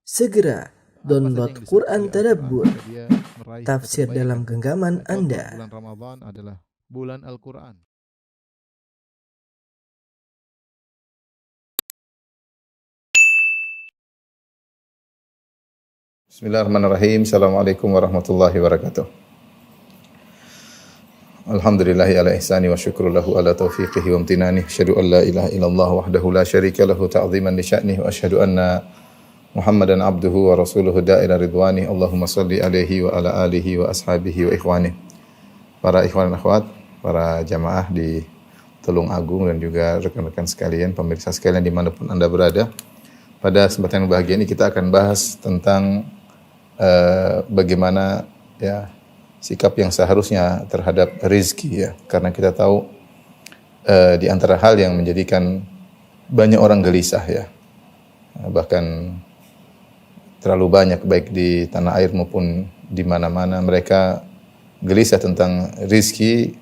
Segera download yang Quran disebut oleh Tadabbur, Al-Quran, dia meraih tafsir kebaikan. dalam genggaman Contoh, Anda. bulan Ramadan adalah bulan Al-Quran. Bismillahirrahmanirrahim. Assalamualaikum warahmatullahi wabarakatuh. Alhamdulillahi ala ihsani wa syukru lahu ala taufiqihi wa amtinani. Asyhadu an la ilaha illallah wahdahu la syarika lahu ta'ziman li sya'nihi wa asyhadu anna Muhammadan abduhu wa rasuluhu da'ila ridwani. Allahumma salli alaihi wa ala alihi wa ashabihi wa ikhwani. Para ikhwan dan akhwat, para jamaah di Tulung Agung dan juga rekan-rekan sekalian, pemirsa sekalian dimanapun Anda berada. Pada kesempatan yang bahagia ini kita akan bahas tentang bagaimana ya sikap yang seharusnya terhadap rezeki ya, karena kita tahu di antara hal yang menjadikan banyak orang gelisah ya, bahkan terlalu banyak baik di tanah air maupun di mana-mana mereka gelisah tentang rezeki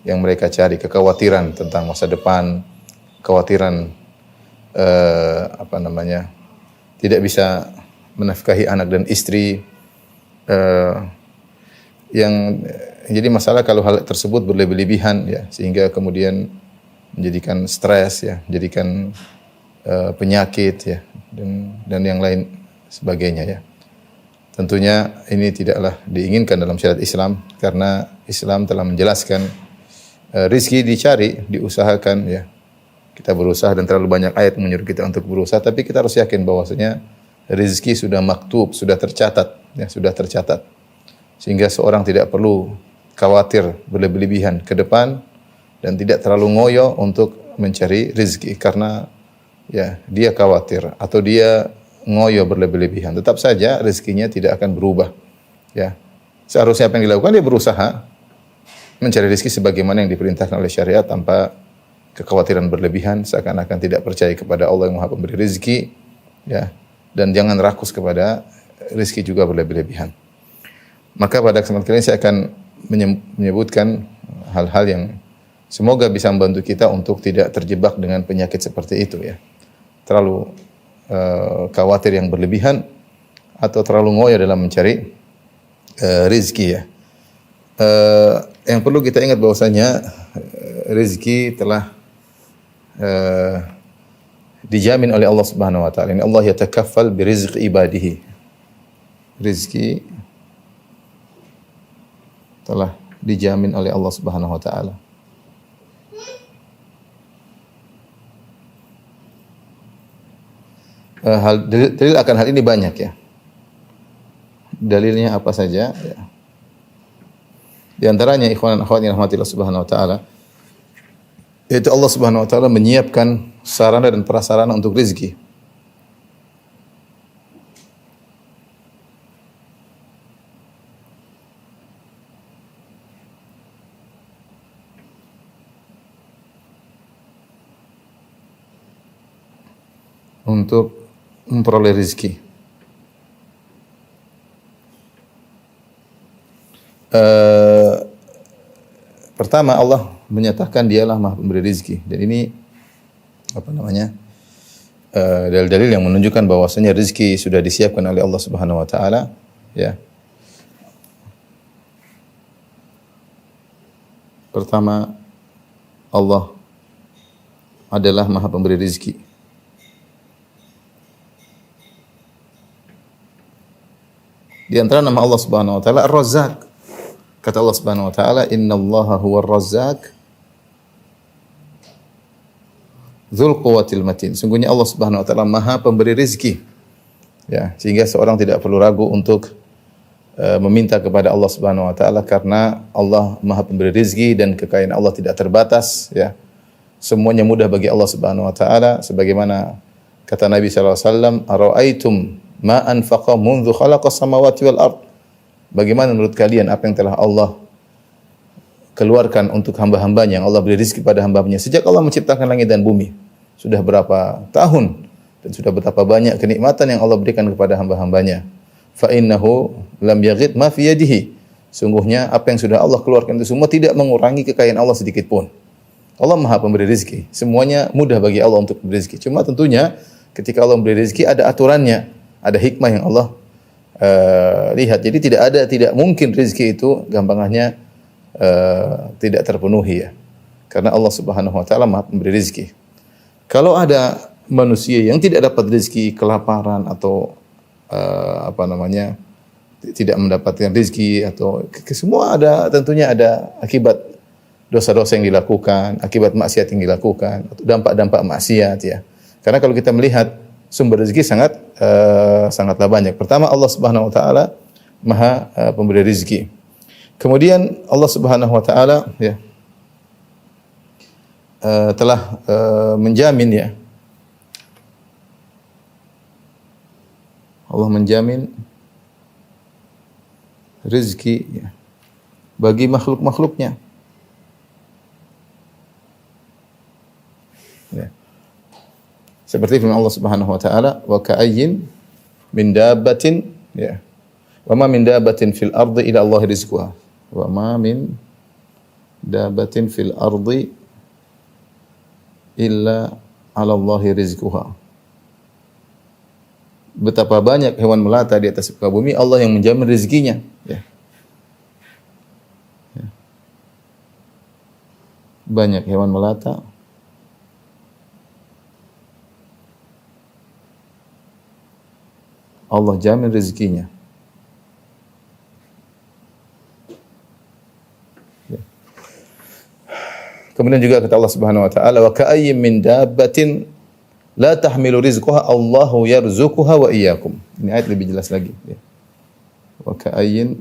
yang mereka cari, kekhawatiran tentang masa depan, kekhawatiran tidak bisa menafkahi anak dan istri, yang jadi masalah kalau hal tersebut berlebih-lebihan ya, sehingga kemudian menjadikan stres ya, menjadikan penyakit ya, dan yang lain sebagainya ya. Tentunya ini tidaklah diinginkan dalam syariat Islam, karena Islam telah menjelaskan rezeki dicari, diusahakan ya. Kita berusaha dan terlalu banyak ayat menyuruh kita untuk berusaha, tapi kita harus yakin bahwasanya rezeki sudah maktub, sudah tercatat ya, sudah tercatat. Sehingga seorang tidak perlu khawatir berlebih-lebihan ke depan dan tidak terlalu ngoyo untuk mencari rezeki, karena ya dia khawatir atau dia ngoyo berlebih-lebihan, tetap saja rezekinya tidak akan berubah ya. Seharusnya apa yang dilakukan, dia berusaha mencari rezeki sebagaimana yang diperintahkan oleh syariat tanpa kekhawatiran berlebihan, seakan-akan tidak percaya kepada Allah yang Maha Pemberi rezeki ya, dan jangan rakus kepada rezeki juga berlebih-lebihan. Maka pada kesempatan kali ini saya akan menyebutkan hal-hal yang semoga bisa membantu kita untuk tidak terjebak dengan penyakit seperti itu ya. Terlalu khawatir yang berlebihan atau terlalu ngoyo dalam mencari rezeki ya. Yang perlu kita ingat bahwasanya rezeki telah dijamin oleh Allah Subhanahu wa taala. Ini Allah yatakaffal bi rizqi ibadihi. Rezeki telah dijamin oleh Allah Subhanahu wa taala. Dalil akan hal ini banyak ya. Dalilnya apa saja ya. Di antaranya ikhwan dan akhwat yang rahmatillah Subhanahu wa taala, yaitu Allah Subhanahu wa taala menyiapkan sarana dan prasarana untuk rezeki. Untuk memperoleh rezeki. Pertama, Allah menyatakan dialah Maha Pemberi rezeki, dan ini dalil-dalil yang menunjukkan bahwasanya rezeki sudah disiapkan oleh Allah Subhanahu wa taala ya. Pertama, Allah adalah Maha Pemberi rezeki. Di antara nama Allah Subhanahu wa taala Ar-Razzaq. Kata Allah Subhanahu wa taala, "Innallaha huwar Razzaq dzul quwwatil matin." Sungguhnya Allah Subhanahu wa taala Maha Pemberi rezeki. Ya, sehingga seorang tidak perlu ragu untuk meminta kepada Allah Subhanahu wa taala, karena Allah Maha Pemberi rezeki dan kekayaan Allah tidak terbatas ya. Semuanya mudah bagi Allah Subhanahu wa taala, sebagaimana kata Nabi sallallahu alaihi wasallam, "Ara'aitum ma anfaqa mundu khalaqas samawati wal ard." Bagaimana menurut kalian apa yang telah Allah keluarkan untuk hamba-hambanya, yang Allah beri rezeki pada hamba-hambanya sejak Allah menciptakan langit dan bumi. Sudah berapa tahun dan sudah betapa banyak kenikmatan yang Allah berikan kepada hamba-hambanya. Fa innahu lam yaghid ma fi yadihi. Sungguhnya apa yang sudah Allah keluarkan itu semua tidak mengurangi kekayaan Allah sedikit pun. Allah Maha Pemberi rezeki. Semuanya mudah bagi Allah untuk memberi rezeki. Cuma tentunya ketika Allah memberi rezeki ada aturannya. Ada hikmah yang Allah lihat. Jadi tidak mungkin rezeki itu gampangannya tidak terpenuhi ya. Karena Allah Subhanahu wa taala Maha pemberi rezeki. Kalau ada manusia yang tidak dapat rezeki, kelaparan atau tidak mendapatkan rezeki atau semua tentunya ada akibat dosa-dosa yang dilakukan, akibat maksiat yang dilakukan, atau dampak-dampak maksiat ya. Karena kalau kita melihat sumber rezeki sangatlah banyak. Pertama Allah Subhanahu wa taala Maha pemberi rezeki. Kemudian Allah Subhanahu wa taala ya telah menjamin ya. Allah menjamin rezeki ya, bagi makhluk-makhluknya. Ya. Seperti firman Allah Subhanahu wa taala, "Wa ka'ayyin min dabbatin" ya. "Wa ma min dabbatin fil ardi illa Allah rizquha." Wa ma min dabbatin fil ardi illa 'ala Allahi rizquha. Betapa banyak hewan melata di atas muka bumi, Allah yang menjamin rezekinya. Ya. Ya. Banyak hewan melata. Allah jamin rezekinya. Ya. Kemudian juga kata Allah Subhanahu wa taala, "Wa ka'ayyin min dabbatin la tahmilu rizqaha Allahu yarzuquha wa iyyakum." Ini ayat lebih jelas lagi ya. Wa ka'ayyin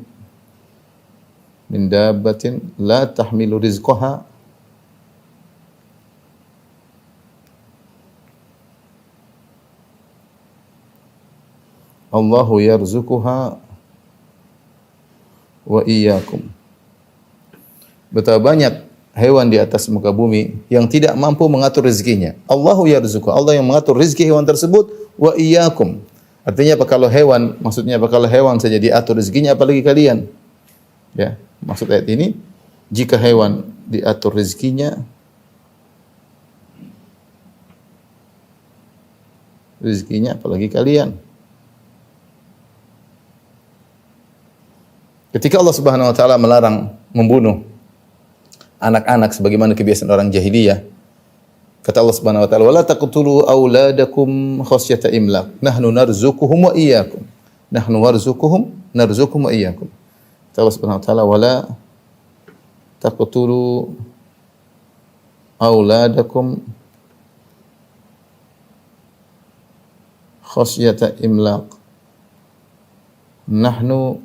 min dabbatin la tahmilu rizqaha Allahu yarzuquha wa iyyakum. Betapa banyak hewan di atas muka bumi yang tidak mampu mengatur rezekinya. Allahu yarzuquha, Allah yang mengatur rezeki hewan tersebut, wa iyyakum. Artinya apa kalau hewan, maksudnya apa kalau hewan saja diatur rezekinya, apalagi kalian? Ya, maksud ayat ini, jika hewan diatur rezekinya apalagi kalian. Ketika Allah Subhanahu wa taala melarang membunuh anak-anak sebagaimana kebiasaan orang jahiliyah, kata Allah Subhanahu wa taala, "Wala taqtulu auladakum khasyata imlaq, nahnu narzuquhum wa iyyakum." Nahnu narzuquhum wa iyyakum. Kata Allah Subhanahu wa taala, "Wala taqtulu auladakum khasyata imlaq, nahnu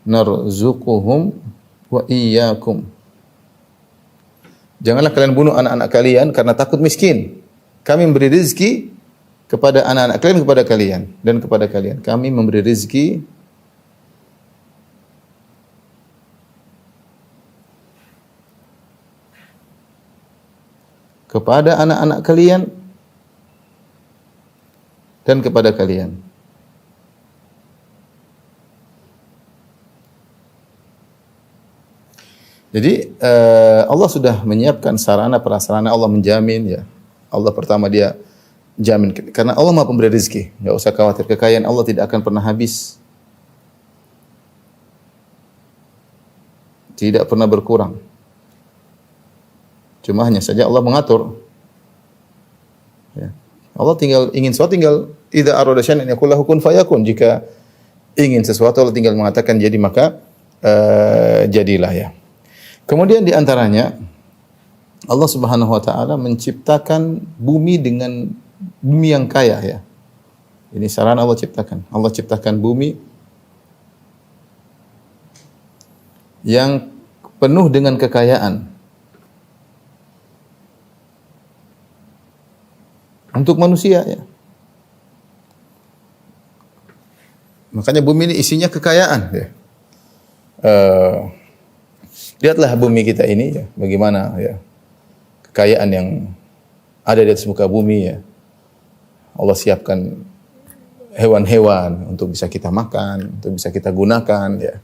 narzuquhum wa iyyakum." Janganlah kalian bunuh anak-anak kalian karena takut miskin. Kami memberi rezeki kepada anak-anak kalian, kepada kalian dan kepada kalian. Kami memberi rezeki kepada anak-anak kalian dan kepada kalian. Jadi Allah sudah menyiapkan sarana prasarana, Allah menjamin ya. Allah pertama dia jamin karena Allah Maha pemberi rezeki. Enggak usah khawatir, kekayaan Allah tidak akan pernah habis. Tidak pernah berkurang. Cuma hanya saja Allah mengatur. Ya. Allah ingin sesuatu tinggal idza arada syai'an yaqul lahu kun fayakun. Jika ingin sesuatu Allah tinggal mengatakan jadi, maka jadilah ya. Kemudian di antaranya Allah Subhanahu wa taala menciptakan bumi dengan bumi yang kaya ya. Ini sarana Allah ciptakan. Allah ciptakan bumi yang penuh dengan kekayaan. Untuk manusia ya. Makanya bumi ini isinya kekayaan ya. Lihatlah bumi kita ini ya, bagaimana ya kekayaan yang ada di atas muka bumi ya. Allah siapkan hewan-hewan untuk bisa kita makan, untuk bisa kita gunakan ya.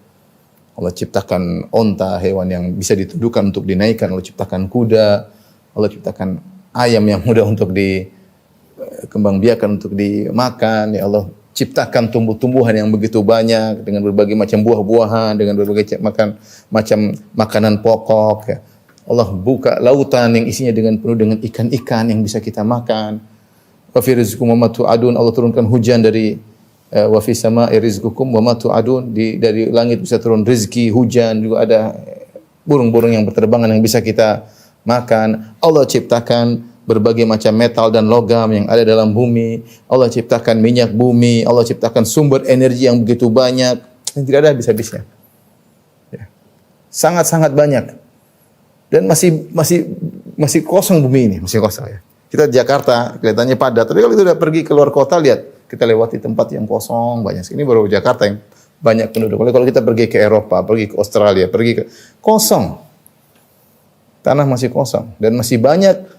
Allah ciptakan onta, hewan yang bisa dituduhkan untuk dinaikkan. Allah ciptakan kuda, Allah ciptakan ayam yang mudah untuk dikembangbiakan, untuk dimakan ya. Allah ciptakan tumbuh-tumbuhan yang begitu banyak dengan berbagai macam buah-buahan, dengan berbagai macam makanan pokok. Ya. Allah buka lautan yang isinya penuh dengan ikan-ikan yang bisa kita makan. Wa fi rizqikum wa ma tu'adun, Allah turunkan hujan dari wa fi sama'i rizqukum wa ma tu'adun, dari langit bisa turun rezeki, hujan, juga ada burung-burung yang berterbangan yang bisa kita makan. Allah ciptakan berbagai macam metal dan logam yang ada dalam bumi. Allah ciptakan minyak bumi, Allah ciptakan sumber energi yang begitu banyak yang tidak ada habis-habisnya. Ya. Sangat-sangat banyak. Dan masih kosong bumi ini, masih kosong ya. Kita di Jakarta kelihatannya padat, tapi kalau kita sudah pergi ke luar kota, lihat, kita lewati tempat yang kosong banyak. Ini baru Jakarta yang banyak penduduk. Kalau kita pergi ke Eropa, pergi ke Australia, pergi ke kosong. Tanah masih kosong dan masih banyak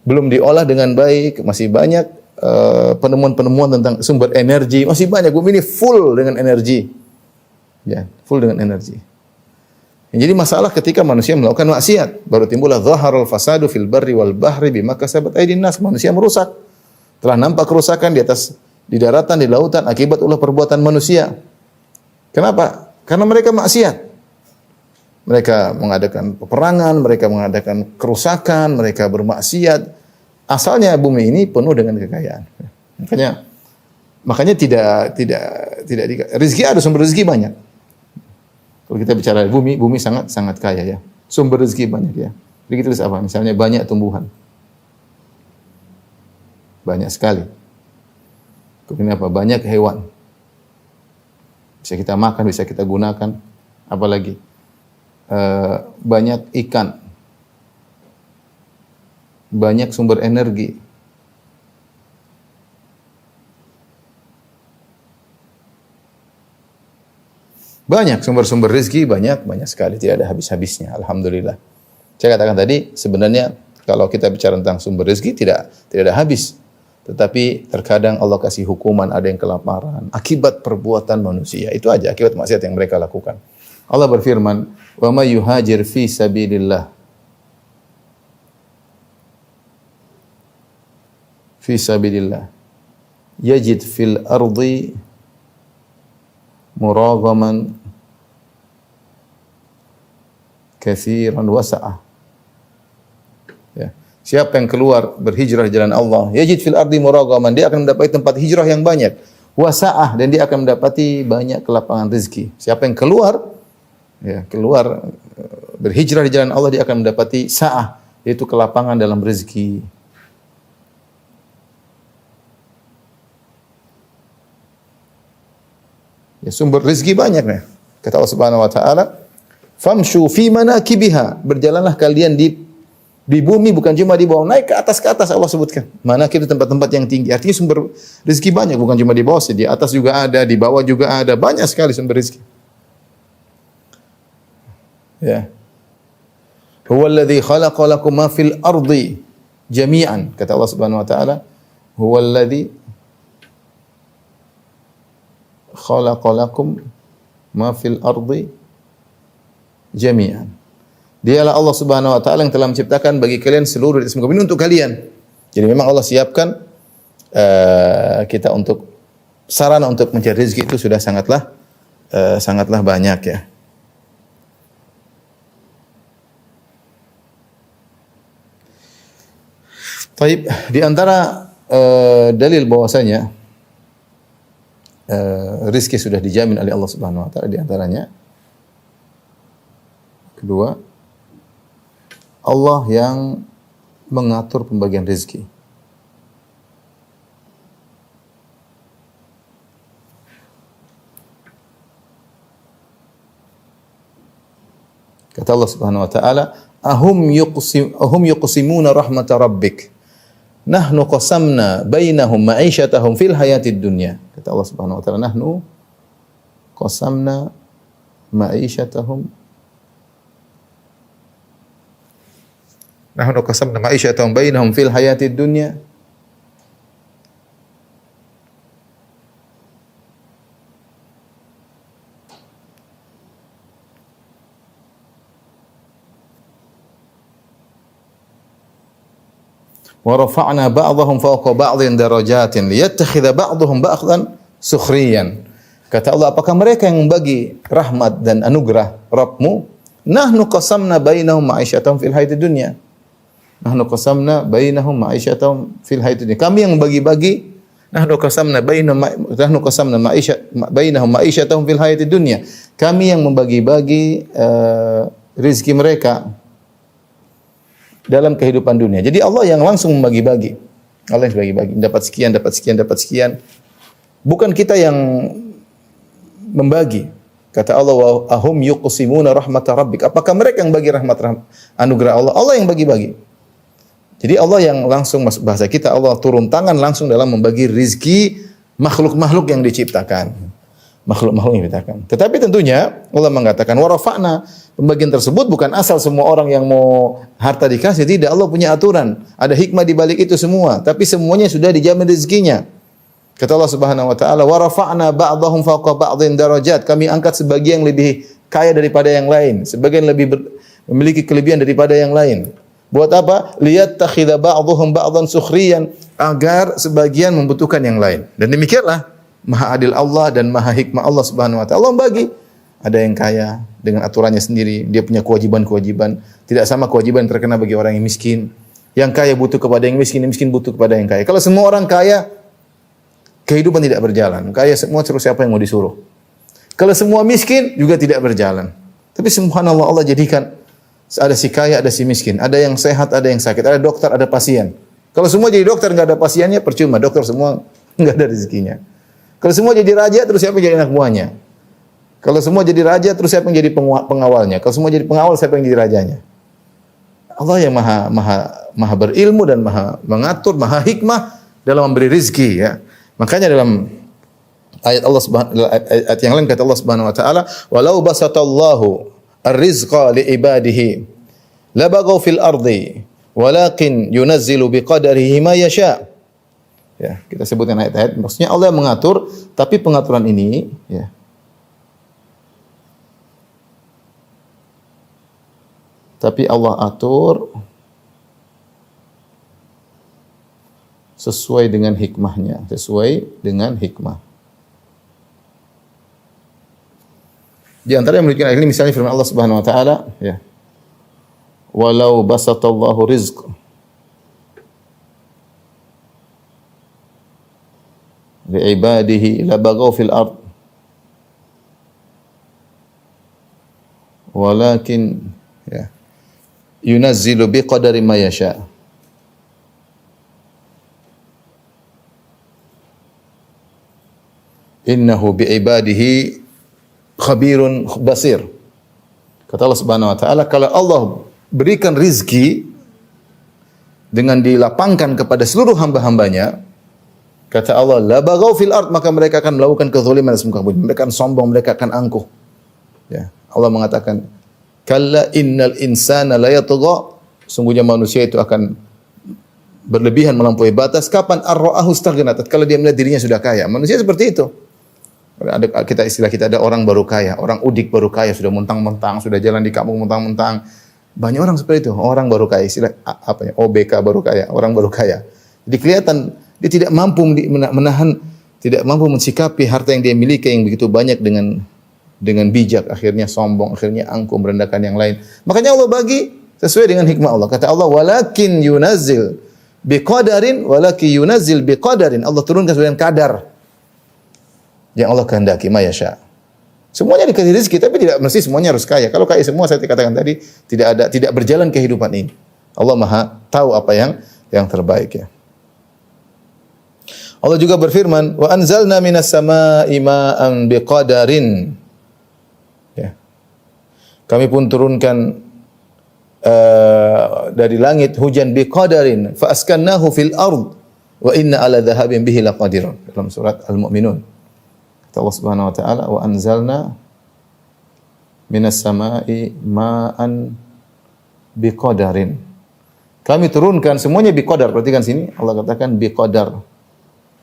belum diolah dengan baik, masih banyak penemuan-penemuan tentang sumber energi, masih banyak. Bumi ini full dengan energi. Ya, full dengan energi. Yang jadi masalah ketika manusia melakukan maksiat, baru timbullah zaharul fasadu fil barri wal bahri bima kasabat aydin nas. Manusia merusak. Telah nampak kerusakan di daratan, di lautan akibat ulah perbuatan manusia. Kenapa? Karena mereka maksiat. Mereka mengadakan peperangan, mereka mengadakan kerusakan, mereka bermaksiat. Asalnya bumi ini penuh dengan kekayaan. Makanya tidak rezeki ada, sumber rezeki banyak. Kalau kita bicara bumi sangat sangat kaya ya. Sumber rezeki banyak ya. Jadi kita tulis apa? Misalnya banyak tumbuhan. Banyak sekali. Kemudian apa? Banyak hewan. Bisa kita makan, bisa kita gunakan. Apalagi? Banyak ikan. Banyak sumber energi. Banyak sumber-sumber rezeki, banyak sekali, tidak ada habis-habisnya. Alhamdulillah. Saya katakan tadi, sebenarnya kalau kita bicara tentang sumber rezeki tidak ada habis. Tetapi terkadang Allah kasih hukuman, ada yang kelaparan akibat perbuatan manusia. Itu aja akibat maksiat yang mereka lakukan. Allah berfirman, "Wa may yuhajir fi sabilillah yajid fil ardi muragaman katsiran wasa'ah." Ya. Siapa yang keluar berhijrah di jalan Allah, yajid fil ardi muragaman, dia akan mendapati tempat hijrah yang banyak, wasa'ah, dan dia akan mendapati banyak kelapangan rezeki. Siapa yang keluar berhijrah di jalan Allah, dia akan mendapati sa'ah, yaitu kelapangan dalam rezeki. Ya, sumber rezeki banyak nih. Kata Allah Subhanahu wa taala, "Famshu fi manakibiha." Berjalanlah kalian di bumi, bukan cuma di bawah, naik ke atas Allah sebutkan. Manakib itu tempat-tempat yang tinggi. Artinya sumber rezeki banyak, bukan cuma di bawah, di atas juga ada, di bawah juga ada, banyak sekali sumber rezeki. Ya. Huwallazi khalaqa lakum ma fil ardi jami'an. Kata Allah Subhanahu wa taala, huwallazi khalaqa lakum ma fil ardi jami'an. Dialah Allah Subhanahu wa taala yang telah menciptakan bagi kalian seluruh di atas muka bumi untuk kalian. Jadi memang Allah siapkan kita untuk sarana untuk mencari rezeki itu sudah sangatlah banyak ya. Baik, di antara dalil bahwasanya rizki sudah dijamin oleh Allah Subhanahu wa taala, di antaranya kedua, Allah yang mengatur pembagian rizki. Kata Allah Subhanahu wa taala, ahum yuqsimuna rahmata rabbik, nahnu qasamna bainahum ma'isyatahum fil hayatid dunya. Kata Allah Subhanahu wa taala, nahnu qasamna ma'isyatahum bainahum fil hayatid dunya wa rafa'na ba'dahum fawqa ba'dhin darajatin liyattakhidha ba'dhum ba'dhan sukhriyan. Kata Allah, apakah mereka yang membagi rahmat dan anugerah Rabbmu? Nahnu qasamna bainahum ma'isyatahum fil hayatid dunya. Nahnu qasamna bainahum ma'isyatahum fil hayatid dunya. Kami yang membagi-bagi, nahnu qasamna bainahum ma'isyatahum fil hayatid dunya. Kami yang membagi-bagi rezeki mereka dalam kehidupan dunia. Jadi Allah yang langsung membagi-bagi. Allah yang bagi-bagi, dapat sekian, dapat sekian, dapat sekian. Bukan kita yang membagi. Kata Allah, wa ahum yuqsimuna rahmata rabbik. Apakah mereka yang bagi rahmat anugerah Allah? Allah yang bagi-bagi. Jadi Allah yang langsung, bahasa kita, Allah turun tangan langsung dalam membagi rizki makhluk-makhluk yang diciptakan. Makhluk-makhluk yang diciptakan. Tetapi tentunya Allah mengatakan, wa rafa'na, pembagian tersebut bukan asal semua orang yang mau harta dikasih. Tidak, Allah punya aturan. Ada hikmah di balik itu semua. Tapi semuanya sudah dijamin rezekinya. Kata Allah Subhanahu wa taala, "Wa rafa'na ba'dahum fawqa ba'dhin darajat." Kami angkat sebagian lebih kaya daripada yang lain, sebagian memiliki kelebihan daripada yang lain. Buat apa? Liyattakhidha ba'dhum ba'dhan sukhriyan, agar sebagian membutuhkan yang lain. Dan demikianlah Maha Adil Allah dan Maha Hikmah Allah Subhanahu wa taala. Allah bagi. Ada yang kaya dengan aturannya sendiri, dia punya kewajiban-kewajiban, tidak sama kewajiban yang terkena bagi orang yang miskin. Yang kaya butuh kepada yang miskin butuh kepada yang kaya. Kalau semua orang kaya, kehidupan tidak berjalan. Kaya semua, terus siapa yang mau disuruh? Kalau semua miskin juga tidak berjalan. Tapi subhanallah, Allah jadikan ada si kaya, ada si miskin, ada yang sehat, ada yang sakit, ada dokter, ada pasien. Kalau semua jadi dokter nggak ada pasiennya, percuma. Dokter semua nggak ada rezekinya. Kalau semua jadi raja, terus siapa yang jadi anak buahnya? Kalau semua jadi raja, terus siapa yang jadi pengawalnya? Kalau semua jadi pengawal, siapa yang jadi rajanya? Allah yang maha berilmu dan maha mengatur, maha hikmah dalam memberi rezeki, ya. Makanya dalam ayat Allah ayat yang lain kata Allah Subhanahu wa taala, "Walau basatallahu ar-rizqa li ibadihi labaghaw fil ardi walakin yunazzilu biqadarihi ma yasha." Ya, kita sebutkan ayat-ayat, maksudnya Allah yang mengatur, tapi pengaturan ini, ya, tapi Allah atur sesuai dengan hikmahnya, sesuai dengan hikmah. Di antara yang memiliki ayat ini misalnya firman Allah Subhanahu wa taala, ya. Walau basatallahu rizq li ibadihi labaghaw fil ard walakin, ya, yunazzilu biqadari ma yasha. Innahu biibadihi khabirun basir. Kata Allah Subhanahu wa taala, kalau Allah berikan rizki dengan dilapangkan kepada seluruh hamba-hambanya, kata Allah, la baghaw fil ard, maka mereka akan melakukan kezaliman di muka bumi. Mereka akan sombong, mereka akan angkuh. Ya, Allah mengatakan, kalla innal insana la yatgha, sungguhnya manusia itu akan berlebihan melampaui batas. Kapan ar-ra'ahu istaghna, tatkala dia melihat dirinya sudah kaya. Manusia seperti itu. Ada istilah kita, ada orang baru kaya, orang udik baru kaya, sudah mentang-mentang, sudah jalan di kampung mentang-mentang. Banyak orang seperti itu, orang baru kaya, istilah apa ya, OBK baru kaya, orang baru kaya. Jadi kelihatan dia tidak mampu menahan, tidak mampu mensikapi harta yang dia miliki yang begitu banyak dengan bijak, akhirnya sombong, akhirnya angkuh, merendahkan yang lain. Makanya Allah bagi sesuai dengan hikmah Allah. Kata Allah, walakin yunazzil biqadarin, walakin yunazzil biqadarin. Allah turunkan sesuai dengan kadar yang Allah kehendaki, mayasya. Semuanya dikasih rezeki, tapi tidak mesti semuanya harus kaya. Kalau kaya semua, saya katakan tadi, tidak berjalan kehidupan ini. Allah Maha tahu apa yang terbaik, ya. Allah juga berfirman, wa anzalna minas samaa'i ma'an biqadarin. Ya. Kami pun turunkan dari langit hujan biqadarin, fa askannahu fil ard wa inna ala dhahabin bihi laqadirun. Dalam surat Al-Mu'minun. Allah Subhanahu wa taala, wa anzalna minas samaa'i ma'an biqadarin. Kami turunkan semuanya biqadar. Perhatikan sini, Allah katakan biqadar,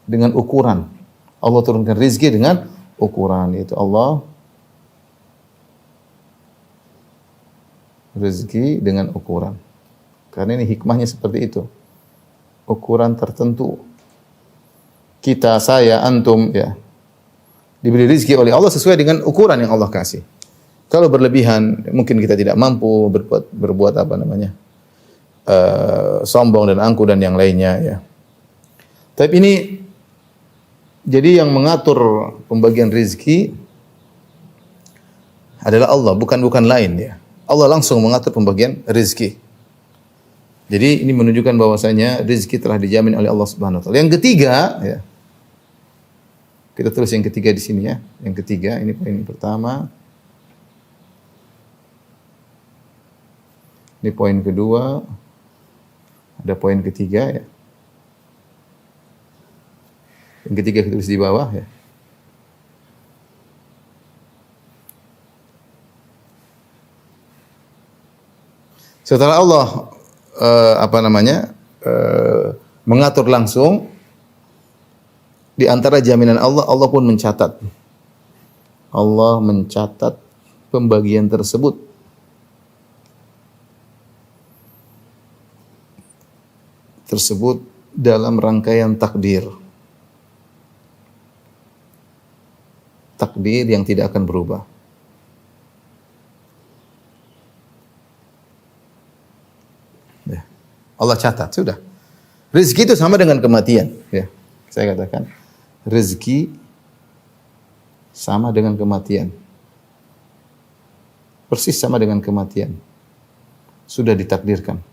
dengan ukuran. Allah turunkan rezeki dengan ukuran, yaitu Allah rezeki dengan ukuran. Karena ini hikmahnya seperti itu. Ukuran tertentu. Kita, saya, antum, ya, Diberi rezeki oleh Allah sesuai dengan ukuran yang Allah kasih. Kalau berlebihan, mungkin kita tidak mampu berbuat apa namanya, sombong dan angkuh dan yang lainnya ya. Tapi ini jadi yang mengatur pembagian rezeki adalah Allah, bukan lain ya. Allah langsung mengatur pembagian rezeki. Jadi ini menunjukkan bahwasanya rezeki telah dijamin oleh Allah Subhanahu wa taala. Yang ketiga ya. Kita tulis yang ketiga di sini ya. Yang ketiga, ini poin pertama. Ini poin kedua. Ada poin ketiga ya. Yang ketiga kita tulis di bawah ya. Setelah Allah mengatur langsung, di antara jaminan Allah, Allah pun mencatat. Allah mencatat pembagian tersebut. Tersebut dalam rangkaian takdir. Takdir yang tidak akan berubah. Allah catat, sudah. Rezeki itu sama dengan kematian. Ya, saya katakan, rezeki sama dengan kematian. Persis sama dengan kematian. Sudah ditakdirkan.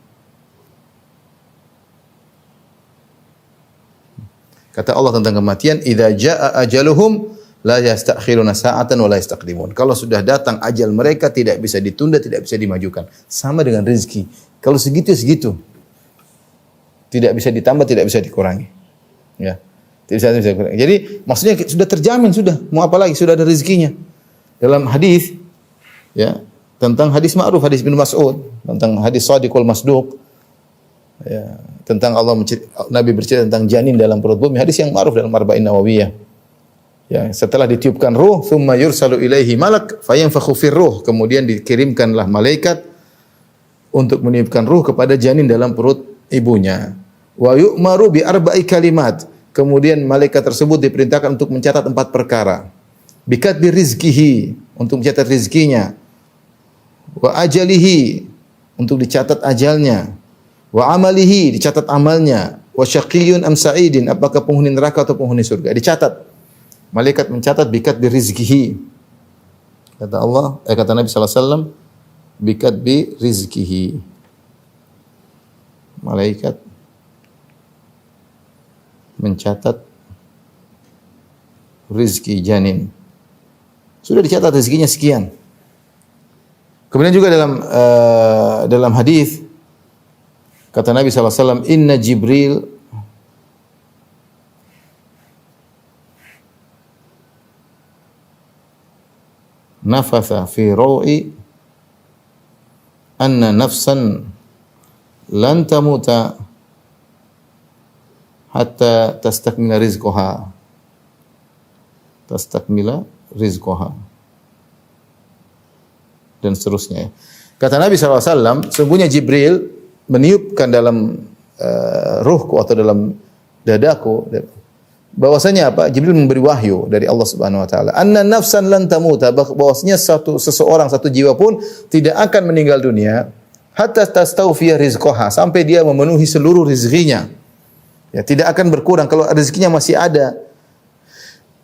Kata Allah tentang kematian, "Idza jaa ajaluhum la yastakhiruna sa'atan wa la yastaqdimun." Kalau sudah datang ajal mereka tidak bisa ditunda, tidak bisa dimajukan. Sama dengan rezeki. Kalau segitu. Tidak bisa ditambah, tidak bisa dikurangi. Ya. Tidak bisa dikurangi. Jadi maksudnya sudah terjamin sudah. Mau apa lagi? Sudah ada rezekinya. Dalam hadis ya, tentang hadis ma'ruf, hadis bin Mas'ud, tentang hadis Shadiqul Masduq. Ya, tentang Nabi bercerita tentang janin dalam perut bumi, hadis yang ma'ruf dalam Arba'in Nawawiyah. Ya, setelah ditiupkan ruh, thumma yursalu ilaihi malak fayanfakhu fir ruh, kemudian dikirimkanlah malaikat untuk meniupkan ruh kepada janin dalam perut ibunya. Wa yu'maru bi arba'i kalimat. Kemudian malaikat tersebut diperintahkan untuk mencatat 4 perkara. Bikatbi rizkihi, untuk mencatat rizkinya. Wa ajalihi, untuk dicatat ajalnya. Wa amalihi, dicatat amalnya. Wa syaqiyyun am sa'idin, apakah penghuni neraka atau penghuni surga. Dicatat. Malaikat mencatat bikatbi rizkihi. Kata Allah, kata Nabi sallallahu alaihi wasallam, bikatbi rizkihi. Malaikat mencatat rizki janin. Sudah dicatat rezekinya sekian. Kemudian juga dalam hadis kata Nabi sallallahu alaihi wasallam, "Inna Jibril nafatha fi ru'i anna nafsan lan tamuta hatta tastakmila rizqaha." Tastakmila rizqaha. Dan seterusnya. Kata Nabi SAW, sungguhnya Jibril meniupkan dalam ruhku atau dalam dadaku, bahwasanya apa? Jibril memberi wahyu dari Allah Subhanahu wa taala. Anna nafsan lan tamuta, bahwasanya satu jiwa pun tidak akan meninggal dunia hatta tastawfiya rizqaha, sampai dia memenuhi seluruh rezekinya. Ya, tidak akan berkurang kalau rezekinya masih ada.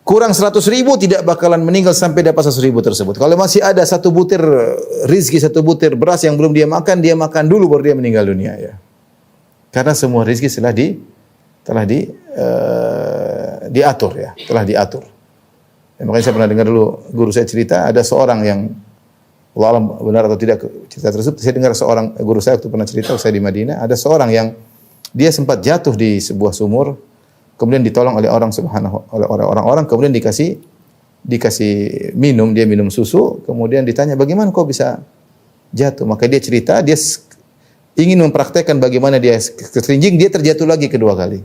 Kurang 100.000 tidak bakalan meninggal sampai dapat 100.000 tersebut. Kalau masih ada 1 butir rezeki, 1 butir beras yang belum dia makan dulu baru dia meninggal dunia ya. Karena semua rezeki telah diatur ya, telah diatur. Ya, makanya saya pernah dengar dulu guru saya cerita, ada seorang yang Allah alam benar atau tidak cerita tersebut, saya dengar seorang guru saya waktu pernah cerita saya di Madinah, ada seorang yang dia sempat jatuh di sebuah sumur, kemudian ditolong oleh orang-orang, kemudian dikasih minum, dia minum susu, kemudian ditanya bagaimana kau bisa jatuh, maka dia cerita dia ingin mempraktekkan bagaimana dia keterjing, dia terjatuh lagi kedua kali.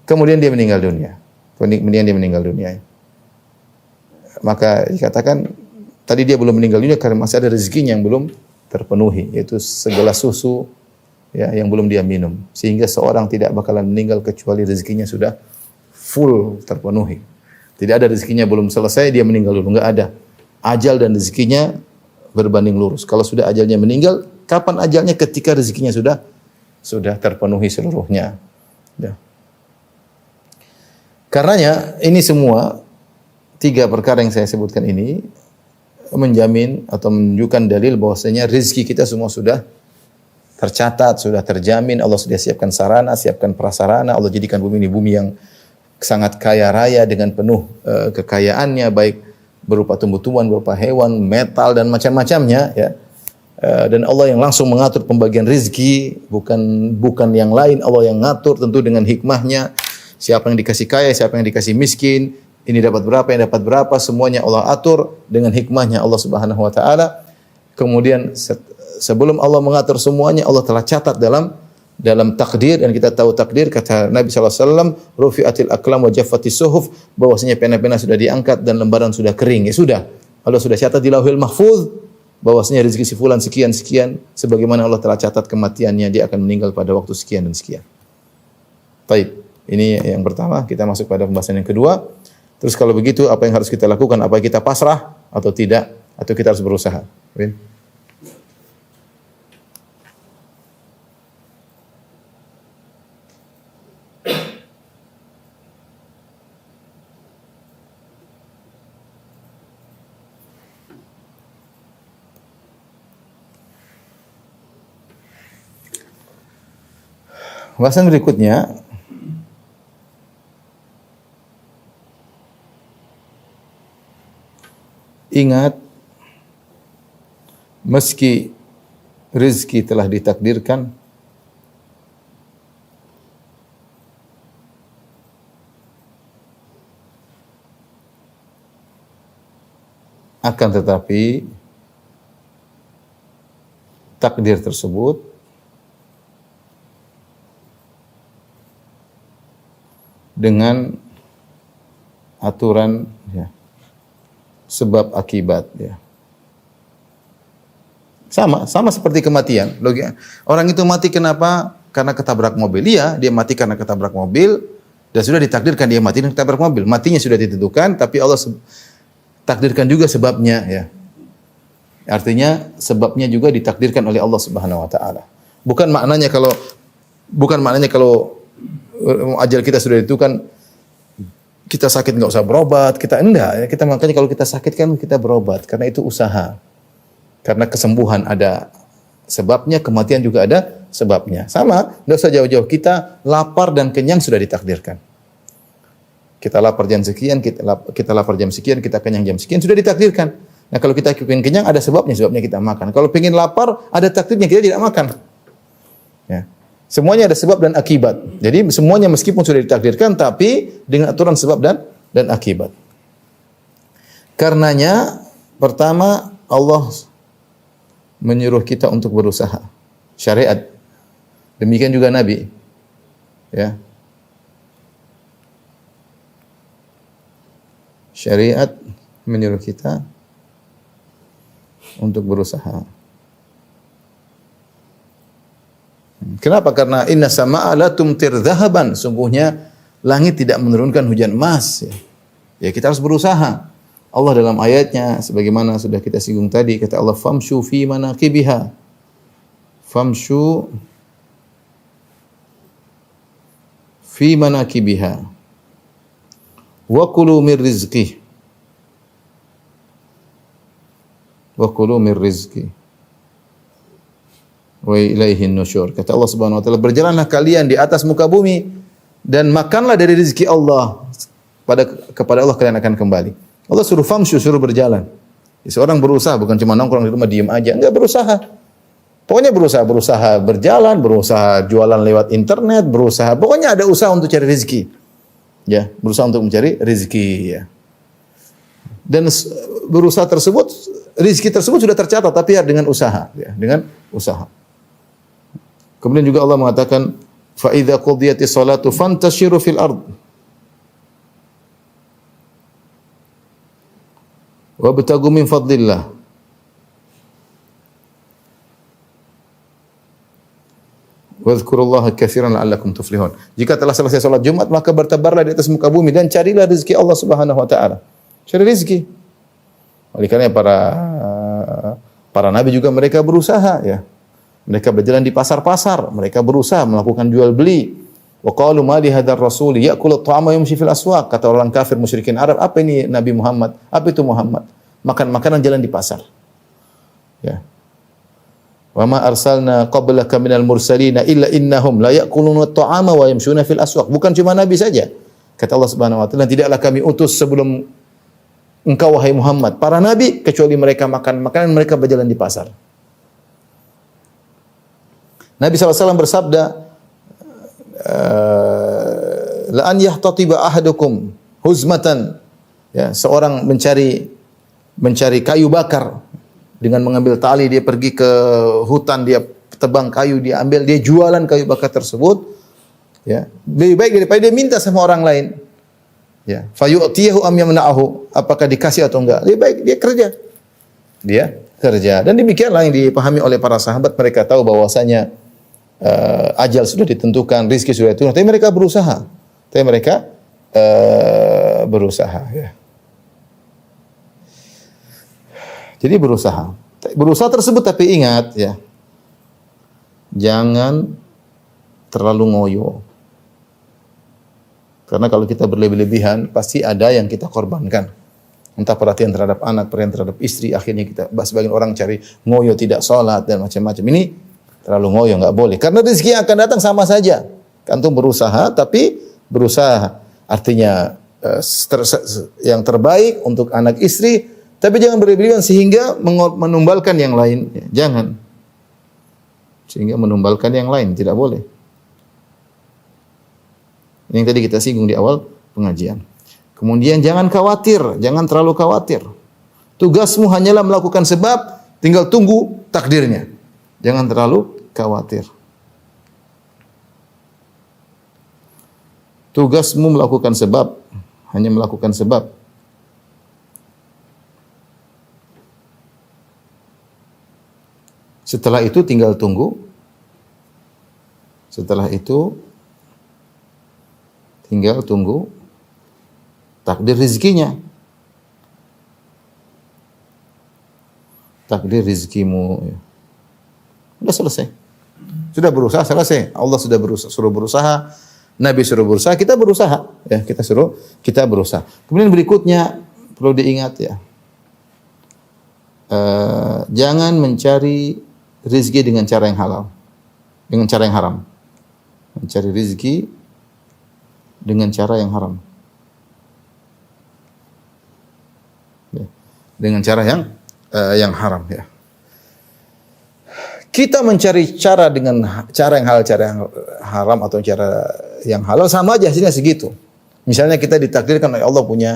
Kemudian dia meninggal dunia. Maka dikatakan tadi dia belum meninggal dunia karena masih ada rezekinya yang belum terpenuhi, yaitu segelas susu ya yang belum dia minum. Sehingga seorang tidak bakalan meninggal kecuali rezekinya sudah full terpenuhi. Tidak ada rezekinya belum selesai dia meninggal dulu, enggak ada. Ajal dan rezekinya berbanding lurus. Kalau sudah ajalnya meninggal, kapan ajalnya? Ketika rezekinya sudah terpenuhi seluruhnya. Ya. Karenanya ini semua 3 perkara yang saya sebutkan ini menjamin atau menunjukkan dalil bahwasanya rezeki kita semua sudah tercatat, sudah terjamin. Allah sudah siapkan sarana, siapkan prasarana. Allah jadikan bumi ini bumi yang sangat kaya raya dengan penuh kekayaannya, baik berupa tumbuh-tumbuhan, berupa hewan, metal dan macam-macamnya. Ya. Dan Allah yang langsung mengatur pembagian rezeki, bukan yang lain. Allah yang ngatur tentu dengan hikmahnya. Siapa yang dikasih kaya, siapa yang dikasih miskin, ini dapat berapa, yang dapat berapa, semuanya Allah atur dengan hikmahnya Allah Subhanahu wa taala. Kemudian sebelum Allah mengatur semuanya, Allah telah catat dalam takdir, dan kita tahu takdir, kata Nabi sallallahu alaihi wasallam, rufi'atil aqlam wa jaffatis suhuf, bahwasanya pena-pena sudah diangkat dan lembaran sudah kering. Ya sudah. Allah sudah catat di Lauhul Mahfuz bahwasanya rezeki si fulan sekian-sekian, sebagaimana Allah telah catat kematiannya, dia akan meninggal pada waktu sekian dan sekian. Baik. Ini yang pertama, kita masuk pada pembahasan yang kedua. Terus kalau begitu, apa yang harus kita lakukan? Apa kita pasrah atau tidak? Atau kita harus berusaha? Win? Pembahasan berikutnya, ingat, meski rezeki telah ditakdirkan, akan tetapi takdir tersebut dengan aturan, ya, sebab akibat, ya. Sama seperti kematian. Orang itu mati kenapa? Karena ketabrak mobil. Iya, dia mati karena ketabrak mobil dan sudah ditakdirkan dia mati karena ketabrak mobil. Matinya sudah ditentukan, tapi Allah takdirkan juga sebabnya, ya. Artinya sebabnya juga ditakdirkan oleh Allah Subhanahu wa taala. Bukan maknanya kalau ajal kita sudah ditentukan, kita sakit nggak usah berobat, kita enggak, ya. Kita makanya kalau kita sakit kan kita berobat karena itu usaha. Karena kesembuhan ada sebabnya, kematian juga ada sebabnya. Sama, enggak usah jauh-jauh, kita lapar dan kenyang sudah ditakdirkan. Kita lapar jam sekian, kita lapar jam sekian, kita kenyang jam sekian, sudah ditakdirkan. Nah, kalau kita ingin kenyang ada sebabnya kita makan. Kalau ingin lapar ada takdirnya, kita tidak makan. Ya. Semuanya ada sebab dan akibat. Jadi semuanya meskipun sudah ditakdirkan, tapi dengan aturan sebab dan akibat. Karenanya pertama Allah menyuruh kita untuk berusaha. Syariat. Demikian juga Nabi. Ya. Syariat menyuruh kita untuk berusaha. Kenapa? Karena inna sama'a la tumtir dhahaban. Sungguhnya langit tidak menurunkan hujan emas. Ya, kita harus berusaha. Allah dalam ayatnya sebagaimana sudah kita singgung tadi, kata Allah, famshu fi manaqibiha. Famshu fi manaqibiha. Wa kulu min rizqih. Wa kulu min rizqih. Wa ilaihin nusyur. Kata Allah Subhanahu wa taala, berjalanlah kalian di atas muka bumi dan makanlah dari rezeki Allah. Kepada Allah kalian akan kembali. Allah suruh famshu, suruh berjalan. Seorang berusaha, bukan cuma nongkrong di rumah diam aja, enggak, berusaha. Pokoknya berusaha berjalan, berusaha jualan lewat internet, berusaha, pokoknya ada usaha untuk cari rezeki. Ya, berusaha untuk mencari rezeki, ya. Dan berusaha tersebut, rezeki tersebut sudah tercatat, tapi dengan usaha, ya, dengan usaha. Kemudian juga Allah mengatakan, fa idza qudiyatis salatu fantashiru fil ard wabtagu min fadlillah. Wadhkurullaha katsiran la'allakum tuflihun. Jika telah selesai salat Jumat, maka bertebarlah di atas muka bumi dan carilah rezeki Allah Subhanahu wa taala. Cari rezeki. Oleh karena para nabi juga mereka berusaha ya. Mereka berjalan di pasar-pasar, mereka berusaha melakukan jual beli. Wa qalu ma li hadzal rasul ya'kulu at-ta'ama yamshi fil aswaq. Kata orang kafir musyrikin Arab, apa ini Nabi Muhammad? Apa itu Muhammad? Makan makanan jalan di pasar. Ya. Wa ma arsalna qablaka minal mursalin illa innahum la ya'kuluna at-ta'ama wa yamshuna fil aswaq. Bukan cuma nabi saja. Kata Allah Subhanahu wa taala, tidaklah kami utus sebelum engkau wahai Muhammad para nabi kecuali mereka makan makanan, mereka berjalan di pasar. Nabi SAW bersabda, la an yahtatiba ahadukum huzmatan, ya, seorang mencari kayu bakar dengan mengambil tali, dia pergi ke hutan, dia tebang kayu, dia ambil, dia jualan kayu bakar tersebut, ya, lebih baik daripada dia minta sama orang lain. Ya, fayu'tiyahu am yamna'ahu, apakah dikasih atau enggak? Lebih baik dia kerja. Dia kerja. Dan demikianlah yang dipahami oleh para sahabat, mereka tahu bahwasanya ajal sudah ditentukan, rezeki sudah ditentukan, tapi mereka berusaha. Berusaha ya. Jadi berusaha tersebut, tapi ingat ya, jangan terlalu ngoyo. Karena kalau kita berlebih-lebihan, pasti ada yang kita korbankan. Entah perhatian terhadap anak, perhatian terhadap istri, akhirnya kita, sebagian orang cari ngoyo, tidak sholat dan macam-macam. Ini terlalu ngoyo, enggak boleh. Karena rezeki yang akan datang sama saja. Antum berusaha, tapi berusaha artinya yang terbaik untuk anak istri, tapi jangan berlebihan sehingga menumbalkan yang lain. Jangan. Sehingga menumbalkan yang lain, tidak boleh. Yang tadi kita singgung di awal pengajian. Kemudian jangan khawatir, jangan terlalu khawatir. Tugasmu hanyalah melakukan sebab, tinggal tunggu takdirnya. Jangan terlalu khawatir. Tugasmu melakukan sebab, hanya melakukan sebab. Setelah itu tinggal tunggu. Setelah itu tinggal tunggu takdir rezekinya. Takdir rezekimu. Sudah selesai. Sudah berusaha, selesai. Allah sudah suruh berusaha. Nabi suruh berusaha, kita berusaha. Ya, kita berusaha. Kemudian berikutnya perlu diingat ya. Jangan mencari rezeki dengan cara yang halal. Dengan cara yang haram. Mencari rezeki dengan cara yang haram. Ya. Dengan cara yang haram ya. Kita mencari cara dengan cara yang halal, cara yang haram atau cara yang halal sama aja hasilnya segitu. Misalnya kita ditakdirkan oleh Allah punya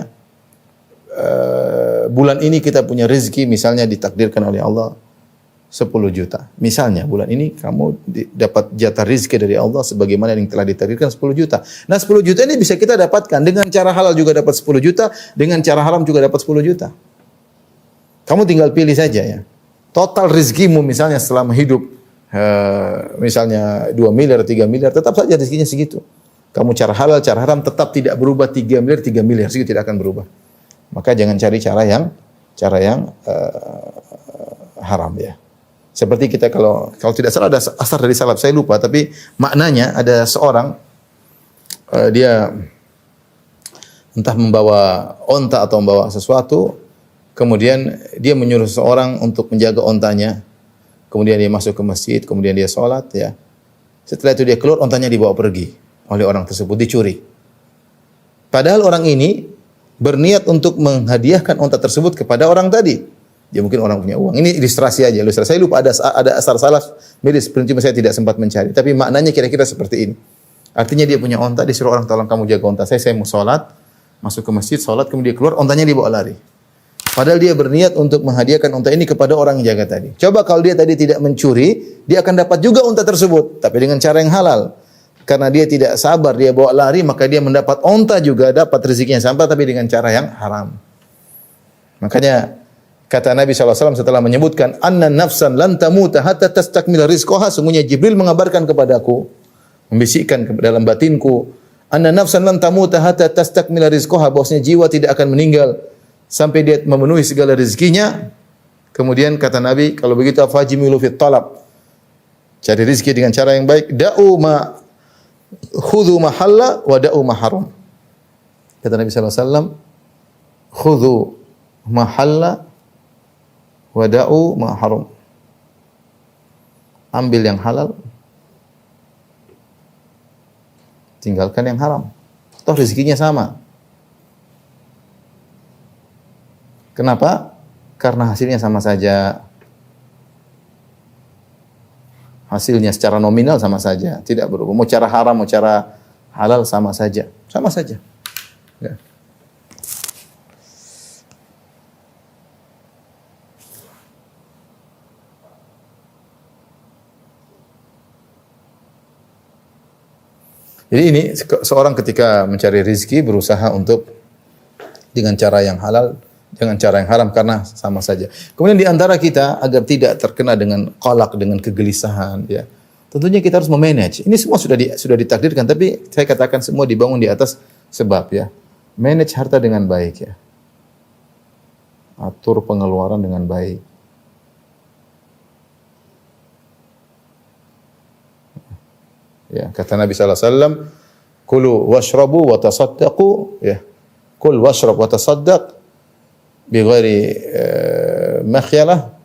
bulan ini kita punya rezeki, misalnya ditakdirkan oleh Allah 10 juta. Misalnya bulan ini kamu dapat jatah rezeki dari Allah sebagaimana yang telah ditakdirkan 10 juta. Nah 10 juta ini bisa kita dapatkan dengan cara halal juga dapat 10 juta, dengan cara haram juga dapat 10 juta. Kamu tinggal pilih saja ya. Total rezekimu misalnya selama hidup misalnya 2 miliar, 3 miliar, tetap saja rezekinya segitu. Kamu cara halal, cara haram tetap tidak berubah 3 miliar, 3 miliar, segitu tidak akan berubah. Maka jangan cari cara yang haram ya. Seperti kita kalau tidak salah ada asar dari salaf, saya lupa, tapi maknanya ada seorang dia entah membawa onta atau membawa sesuatu, kemudian dia menyuruh seseorang untuk menjaga ontanya. Kemudian dia masuk ke masjid, kemudian dia sholat ya. Setelah itu dia keluar, ontanya dibawa pergi oleh orang tersebut, dicuri. Padahal orang ini berniat untuk menghadiahkan onta tersebut kepada orang tadi. Dia mungkin orang punya uang. Ini ilustrasi aja. Ilustrasi. Saya lupa ada asar salaf medis, cuma saya tidak sempat mencari. Tapi maknanya kira-kira seperti ini. Artinya dia punya onta, disuruh orang, tolong kamu jaga onta saya mau sholat, masuk ke masjid, sholat, kemudian keluar, ontanya dibawa lari. Padahal dia berniat untuk menghadiahkan onta ini kepada orang yang jaga tadi. Coba kalau dia tadi tidak mencuri, dia akan dapat juga onta tersebut, tapi dengan cara yang halal. Karena dia tidak sabar, dia bawa lari, maka dia mendapat onta juga, dapat rezekinya sampai, tapi dengan cara yang haram. Makanya Kata Nabi SAW setelah menyebutkan anna nafsan lan tamuta hatta tastakmila rizqaha, sungguhnya Jibril mengabarkan kepadaku, membisikkan ke dalam batinku, anna nafsan lan tamuta hatta tastakmila rizqaha, bahwasanya jiwa tidak akan meninggal sampai dia memenuhi segala rezekinya. Kemudian kata Nabi, kalau begitu fajimilu fit talab, cari rezeki dengan cara yang baik. Khudhu ma halla wa da'u ma haram. Kata Nabi SAW, khudhu ma halla wa da'u ma haram. Ambil yang halal, tinggalkan yang haram. Toh rezekinya sama. Kenapa? Karena hasilnya sama saja. Hasilnya secara nominal sama saja, tidak berubah. Mau cara haram, mau cara halal sama saja. Sama saja. Ya. Jadi ini seorang ketika mencari rezeki berusaha untuk dengan cara yang halal, dengan cara yang haram, karena sama saja. Kemudian di antara kita agar tidak terkena dengan qalaq, dengan kegelisahan, ya. Tentunya kita harus memanage. Ini semua sudah ditakdirkan, tapi saya katakan semua dibangun di atas sebab, ya. Manage harta dengan baik, ya. Atur pengeluaran dengan baik. Ya, kata Nabi sallallahu alaihi wasallam, "Kulu washrabu wa tasaddaqu." Ya. Kul washrab wa tasaddaq bighairi makhyalah,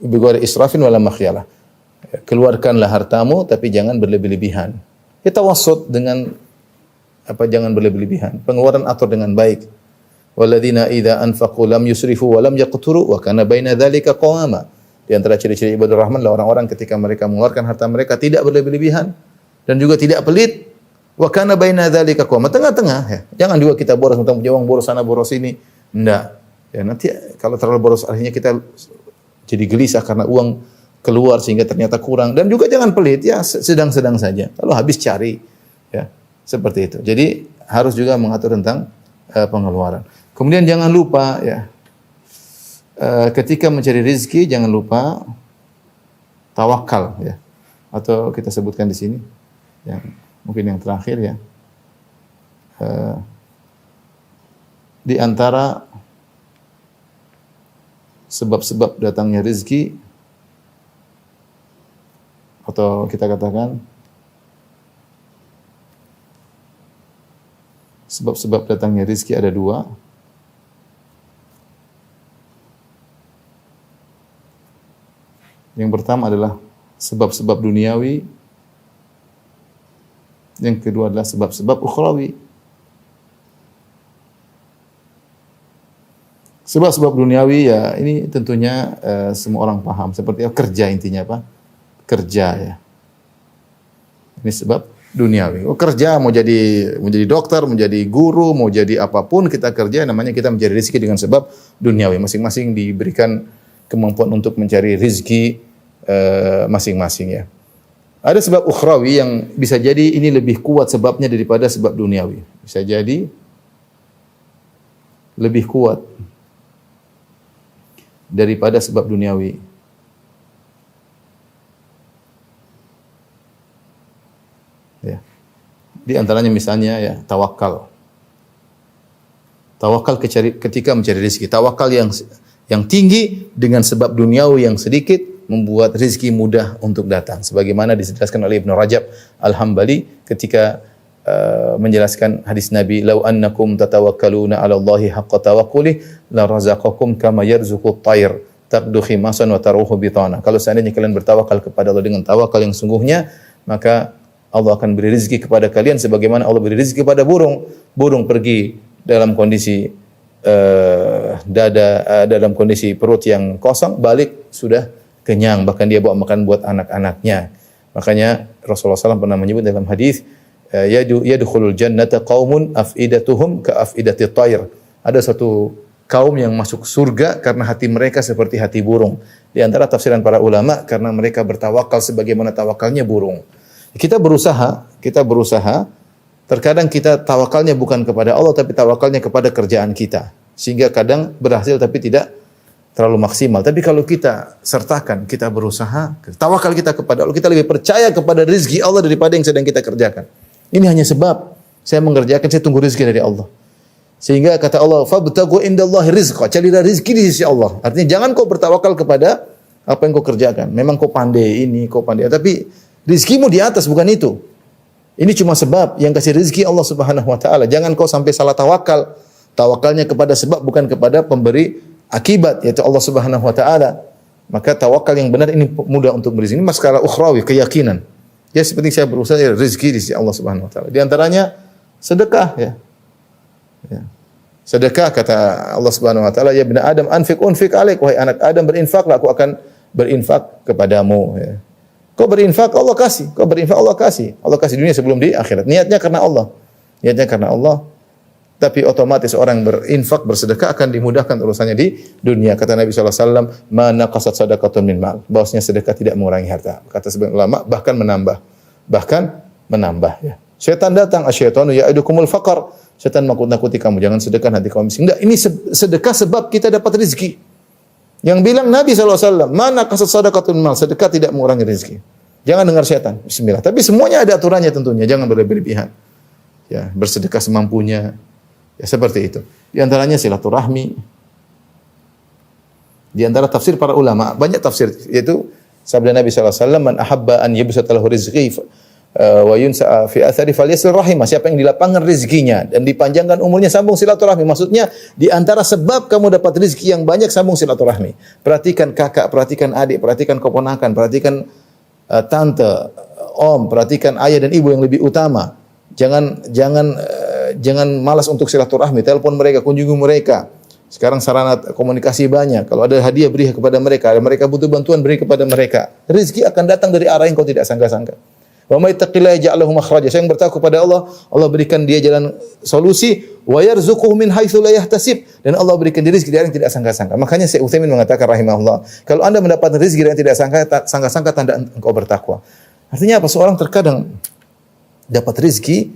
bighairi israfin wala makhyalah. Keluarkanlah hartamu tapi jangan berlebih-lebihan. Kita tawassut dengan jangan berlebih-lebihan. Pengeluaran atur dengan baik. Walladzina idza anfaqu lam yusrifu wa lam yaqturu wa kana baina dzalika qawama. Di antara ciri-ciri ibadur rahman adalah orang-orang ketika mereka mengeluarkan harta mereka tidak berlebih-lebihan dan juga tidak pelit. Wa kana baina dzalika qawama, tengah-tengah, ya. Jangan juga kita boros, utang punya uang, boros sana boros sini. Enggak. Ya, nanti kalau terlalu boros akhirnya kita jadi gelisah karena uang keluar sehingga ternyata kurang, dan juga jangan pelit, ya, sedang-sedang saja. Kalau habis cari, ya. Seperti itu. Jadi harus juga mengatur tentang pengeluaran. Kemudian jangan lupa, ya. Ketika mencari rezeki jangan lupa tawakal, ya. Atau kita sebutkan di sini yang mungkin yang terakhir, ya. Di antara sebab-sebab datangnya rezeki, atau kita katakan sebab-sebab datangnya rezeki ada dua. Yang pertama adalah sebab-sebab duniawi, yang kedua adalah sebab-sebab ukhrawi. Sebab-sebab duniawi, ya, ini tentunya semua orang paham. Seperti kerja, intinya apa? Kerja, ya. Ini sebab duniawi. Kerja, mau jadi dokter, mau jadi guru, mau jadi apapun kita kerja, namanya kita mencari rezeki dengan sebab duniawi. Masing-masing diberikan kemampuan untuk mencari rezeki masing-masing, ya. Ada sebab ukhrawi yang bisa jadi ini lebih kuat sebabnya daripada sebab duniawi. Bisa jadi lebih kuat daripada sebab duniawi. Ya. Di antaranya misalnya, ya, tawakal. Tawakal ketika mencari rezeki. Tawakal yang tinggi dengan sebab duniawi yang sedikit membuat rezeki mudah untuk datang. Sebagaimana dijelaskan oleh Ibnu Rajab Al-Hambali ketika menjelaskan hadis Nabi, "Lau annakum tatawakkaluna 'ala Allahi haqqa tawakkuli la razaqakum kama yarzuqut tayr taqdu khimasan wa taruhu bitana." Kalau seandainya kalian bertawakal kepada Allah dengan tawakal yang sungguhnya, maka Allah akan beri rezeki kepada kalian sebagaimana Allah beri rezeki kepada burung. Burung pergi dalam kondisi dalam kondisi perut yang kosong, balik sudah kenyang, bahkan dia bawa makan buat anak-anaknya. Makanya Rasulullah SAW pernah menyebut dalam hadis, yadkhulul jannata qaumun afidatuhum ka afidati tayr. Ada satu kaum yang masuk surga karena hati mereka seperti hati burung. Di antara tafsiran para ulama, karena mereka bertawakal sebagaimana tawakalnya burung. Kita berusaha, terkadang kita tawakalnya bukan kepada Allah tapi tawakalnya kepada kerjaan kita. Sehingga kadang berhasil tapi tidak terlalu maksimal. Tapi kalau kita sertakan, kita berusaha, tawakal kita kepada Allah, kita lebih percaya kepada rezeki Allah daripada yang sedang kita kerjakan. Ini hanya sebab saya mengerjakan, saya tunggu rezeki dari Allah. Sehingga kata Allah, "Fabtagu indallahi rizqa." Carilah rezeki di sisi Allah. Artinya jangan kau bertawakal kepada apa yang kau kerjakan. Memang kau pandai ini, kau pandai, tapi rezekimu di atas, bukan itu. Ini cuma sebab yang kasih rezeki Allah Subhanahu wa taala. Jangan kau sampai salah tawakal. Tawakalnya kepada sebab, bukan kepada pemberi akibat, yaitu Allah Subhanahu wa taala. Maka tawakal yang benar ini mudah untuk berizin. Ini masalah ukhrawi, keyakinan. Ya seperti saya berusaha rezeki di sisi Allah Subhanahu wa taala. Di antaranya sedekah ya. Ya. Sedekah kata Allah Subhanahu wa taala, ya bani Adam anfiq unfiq alaik, wahai anak Adam berinfaklah, aku akan berinfak kepadamu ya. Kau berinfak Allah kasih, kau berinfak Allah kasih. Allah kasih dunia sebelum di akhirat. Niatnya karena Allah. Niatnya karena Allah. Tapi otomatis orang berinfak, bersedekah akan dimudahkan urusannya di dunia. Kata Nabi SAW, "Ma naqasat sadaqatun min mal." Bahwasanya sedekah tidak mengurangi harta. Kata sebagian ulama, bahkan menambah. Bahkan menambah ya. Syaitan datang, asyaitanu ya'idukumul faqar. Syaitan menakut-nakuti kamu, jangan sedekah nanti kamu miskin. Enggak, ini sedekah sebab kita dapat rezeki. Yang bilang Nabi SAW, "Ma naqasat sadaqatun min mal." Sedekah tidak mengurangi rezeki. Jangan dengar syaitan. Bismillah. Tapi semuanya ada aturannya tentunya, jangan berlebihan. Ya, bersedekah semampunya. Ya seperti itu. Di antaranya silaturahmi. Di antara tafsir para ulama, banyak tafsir, yaitu sabda Nabi SAW, "Man ahabba an yubsata lahu rizqi wa yunsa fi athari falyasil rahimah." Siapa yang dilapangkan rezekinya dan dipanjangkan umurnya, sambung silaturahmi. Maksudnya di antara sebab kamu dapat rezeki yang banyak, sambung silaturahmi. Perhatikan kakak, perhatikan adik, perhatikan keponakan, perhatikan tante, om, perhatikan ayah dan ibu yang lebih utama. Jangan malas untuk silaturahmi, telepon mereka, kunjungi mereka. Sekarang sarana komunikasi banyak. Kalau ada hadiah, beri kepada mereka. Kalau mereka butuh bantuan, beri kepada mereka. Rezeki akan datang dari arah yang kau tidak sangka-sangka. Wa may yattaqillaha yaj'al lahu makhraja. Saya yang bertakwa kepada Allah, Allah berikan dia jalan solusi. Wa yarzuquhu min haitsu la yahtasib. Dan Allah berikan dia rezeki dari yang tidak sangka-sangka. Makanya Syekh Utsaimin mengatakan rahimahullah, kalau Anda mendapat rezeki dari yang tidak sangka-sangka, tanda engkau bertakwa. Artinya apa? Seorang terkadang dapat rezeki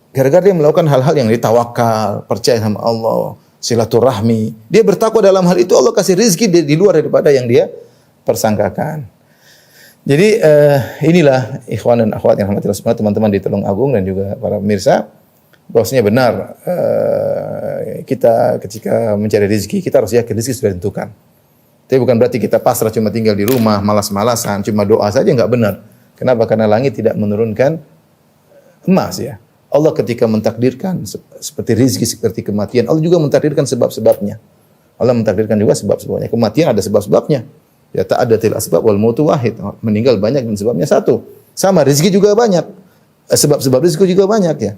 gara-gara dia melakukan hal-hal yang ditawakal, percaya sama Allah, silaturahmi. Dia bertakwa dalam hal itu, Allah kasih rezeki di luar daripada yang dia persangkakan. Jadi inilah ikhwan dan akhwat yang rahmatillah semua, teman-teman di Tulung Agung dan juga para pemirsa, bahwasanya benar kita ketika mencari rezeki, kita harus yakin rezeki sudah ditentukan. Tapi bukan berarti kita pasrah cuma tinggal di rumah, malas-malasan, cuma doa saja, enggak benar. Kenapa? Karena langit tidak menurunkan emas ya. Allah ketika mentakdirkan seperti rezeki, seperti kematian, Allah juga mentakdirkan sebab-sebabnya. Allah mentakdirkan juga sebab-sebabnya. Kematian ada sebab-sebabnya. Ya ta'addatil asbab wal mautu wahid. Meninggal banyak dan sebabnya satu. Sama rezeki juga banyak. Sebab-sebab rezeki juga banyak ya.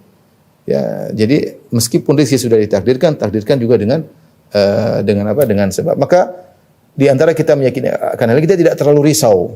Ya, jadi meskipun rezeki sudah ditakdirkan, takdirkan juga dengan apa? Dengan sebab. Maka di antara kita meyakini karena kita tidak terlalu risau.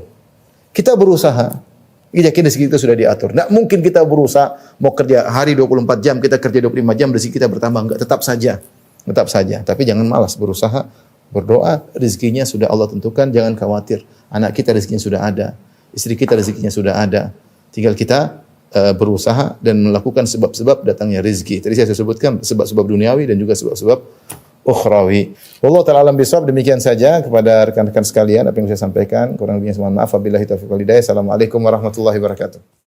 Kita berusaha. Kita yakin rezeki kita sudah diatur. Tidak mungkin kita berusaha mau kerja hari 24 jam, kita kerja 25 jam, rezeki kita bertambah. Enggak, tetap saja. Tetap saja. Tapi jangan malas, berusaha, berdoa, rezekinya sudah Allah tentukan, jangan khawatir. Anak kita rezekinya sudah ada. Istri kita rezekinya sudah ada. Tinggal kita berusaha dan melakukan sebab-sebab datangnya rezeki. Tadi saya sebutkan sebab-sebab duniawi dan juga sebab-sebab ukhrawi. Wallahu ta'ala alam bisawab. Demikian saja kepada rekan-rekan sekalian apa yang saya sampaikan. Kurang lebihnya mohon maaf. Wabillahi taufiq wal hidayah. Assalamualaikum warahmatullahi wabarakatuh.